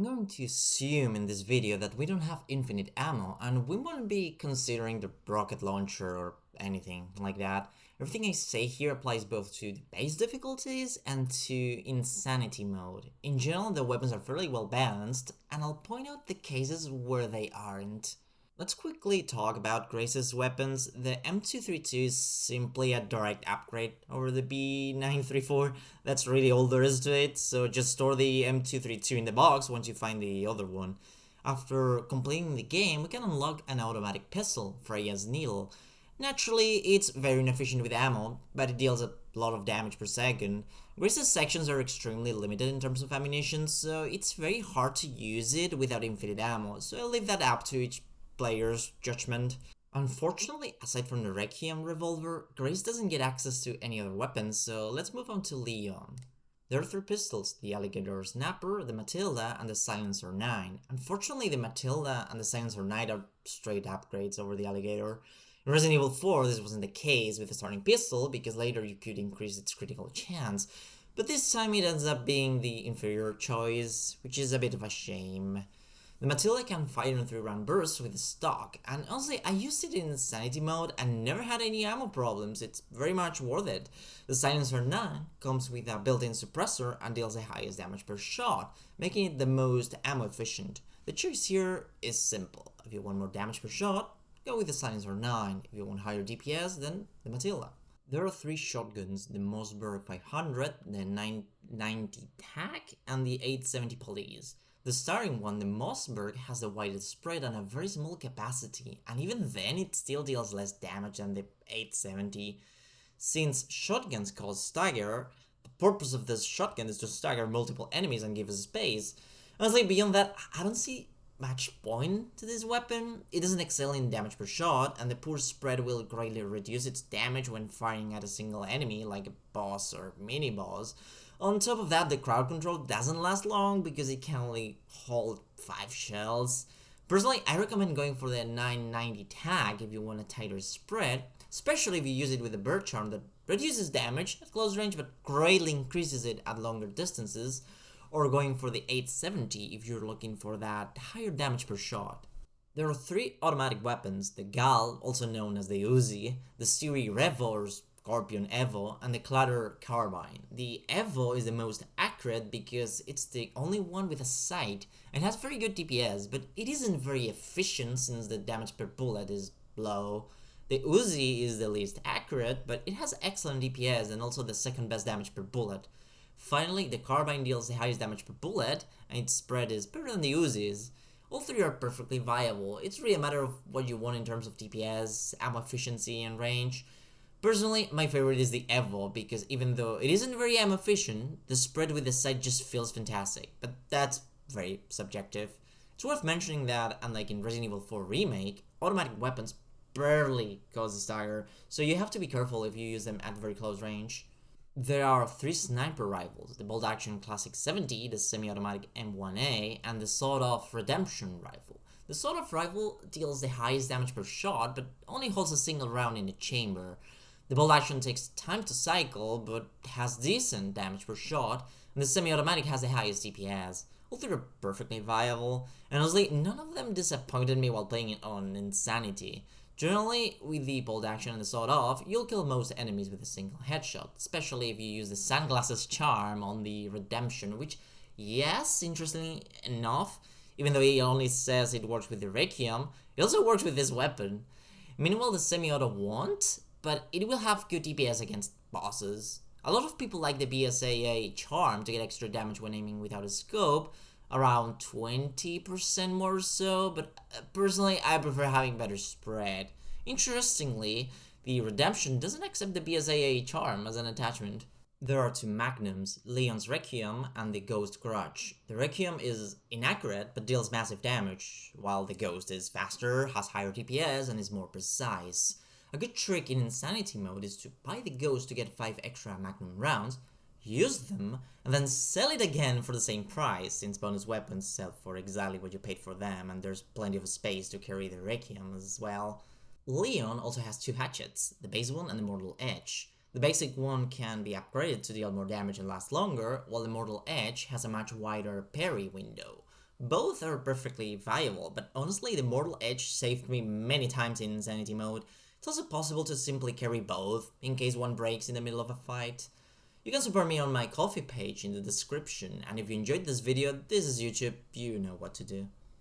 I'm going to assume in this video that we don't have infinite ammo and we won't be considering the rocket launcher or anything like that. Everything I say here applies both to the base difficulties and to insanity mode. In general, the weapons are fairly well balanced, and I'll point out the cases where they aren't. Let's quickly talk about Grace's weapons. The M232 is simply a direct upgrade over the B934. That's really all there is to it, so just store the M232 in the box once you find the other one. After completing the game, we can unlock an automatic pistol, Freya's Needle. Naturally, it's very inefficient with ammo, but it deals a lot of damage per second. Grace's sections are extremely limited in terms of ammunition, so it's very hard to use it without infinite ammo, so I'll leave that up to each player's judgment. Unfortunately, aside from the Requiem revolver, Grace doesn't get access to any other weapons, so let's move on to Leon. There are 3 pistols, the Alligator Snapper, the Matilda, and the Silencer 9. Unfortunately, the Matilda and the Silencer 9 are straight upgrades over the Alligator. In Resident Evil 4, this wasn't the case with the starting pistol, because later you could increase its critical chance, but this time it ends up being the inferior choice, which is a bit of a shame. The Matilda can fire in 3-round bursts with the stock, and honestly, I used it in Insanity mode and never had any ammo problems. It's very much worth it. The Silencer 9 comes with a built-in suppressor and deals the highest damage per shot, making it the most ammo efficient. The choice here is simple. If you want more damage per shot, go with the Silencer 9. If you want higher DPS, then the Matilda. There are 3 shotguns, the Mossberg 500, the 990 TAC, and the 870 Police. The starting one, the Mossberg, has the widest spread and a very small capacity, and even then it still deals less damage than the 870. Since shotguns cause stagger, the purpose of this shotgun is to stagger multiple enemies and give us space. Honestly, beyond that, I don't see much point to this weapon. It doesn't excel in damage per shot, and the poor spread will greatly reduce its damage when firing at a single enemy, like a boss or mini-boss. On top of that, the crowd control doesn't last long because it can only hold 5 shells. Personally, I recommend going for the 990 tag if you want a tighter spread, especially if you use it with a bird charm that reduces damage at close range but greatly increases it at longer distances, or going for the 870 if you're looking for that higher damage per shot. There are 3 automatic weapons, the Gal, also known as the Uzi, the Siri Revo or Scorpion Evo, and the Clatter Carbine. The Evo is the most accurate because it's the only one with a sight and has very good DPS, but it isn't very efficient since the damage per bullet is low. The Uzi is the least accurate, but it has excellent DPS and also the second best damage per bullet. Finally, the Carbine deals the highest damage per bullet, and its spread is better than the Uzi's. All 3 are perfectly viable. It's really a matter of what you want in terms of DPS, ammo efficiency, and range. Personally, my favorite is the Evo, because even though it isn't very ammo efficient, the spread with the sight just feels fantastic, but that's very subjective. It's worth mentioning that, unlike in Resident Evil 4 Remake, automatic weapons barely cause a stagger, so you have to be careful if you use them at very close range. There are 3 sniper rifles, the Bolt Action Classic 70, the semi-automatic M1A, and the Sawed-Off Redemption rifle. The Sawed-Off rifle deals the highest damage per shot, but only holds a single round in the chamber. The Bolt Action takes time to cycle, but has decent damage per shot, and the semi-automatic has the highest DPS. All 3 are perfectly viable, and honestly, none of them disappointed me while playing it on Insanity. Generally, with the Bolt Action and the Sawed-Off, you'll kill most enemies with a single headshot, especially if you use the Sunglasses charm on the Redemption, which, yes, interestingly enough, even though he only says it works with the Requiem, it also works with this weapon. Meanwhile, the semi-auto won't, but it will have good DPS against bosses. A lot of people like the BSAA charm to get extra damage when aiming without a scope, around 20% more so, but personally I prefer having better spread. Interestingly, the Redemption doesn't accept the BSAA charm as an attachment. There are 2 Magnums, Leon's Requiem and the Ghost Grudge. The Requiem is inaccurate but deals massive damage, while the Ghost is faster, has higher DPS, and is more precise. A good trick in Insanity mode is to buy the Ghost to get 5 extra Magnum rounds, use them, and then sell it again for the same price, since bonus weapons sell for exactly what you paid for them, and there's plenty of space to carry the Requiem as well. Leon also has 2 hatchets, the base one and the Mortal Edge. The basic one can be upgraded to deal more damage and last longer, while the Mortal Edge has a much wider parry window. Both are perfectly viable, but honestly the Mortal Edge saved me many times in Insanity mode. It's also possible to simply carry both, in case one breaks in the middle of a fight. You can support me on my Ko-fi page in the description, and if you enjoyed this video, this is YouTube, you know what to do.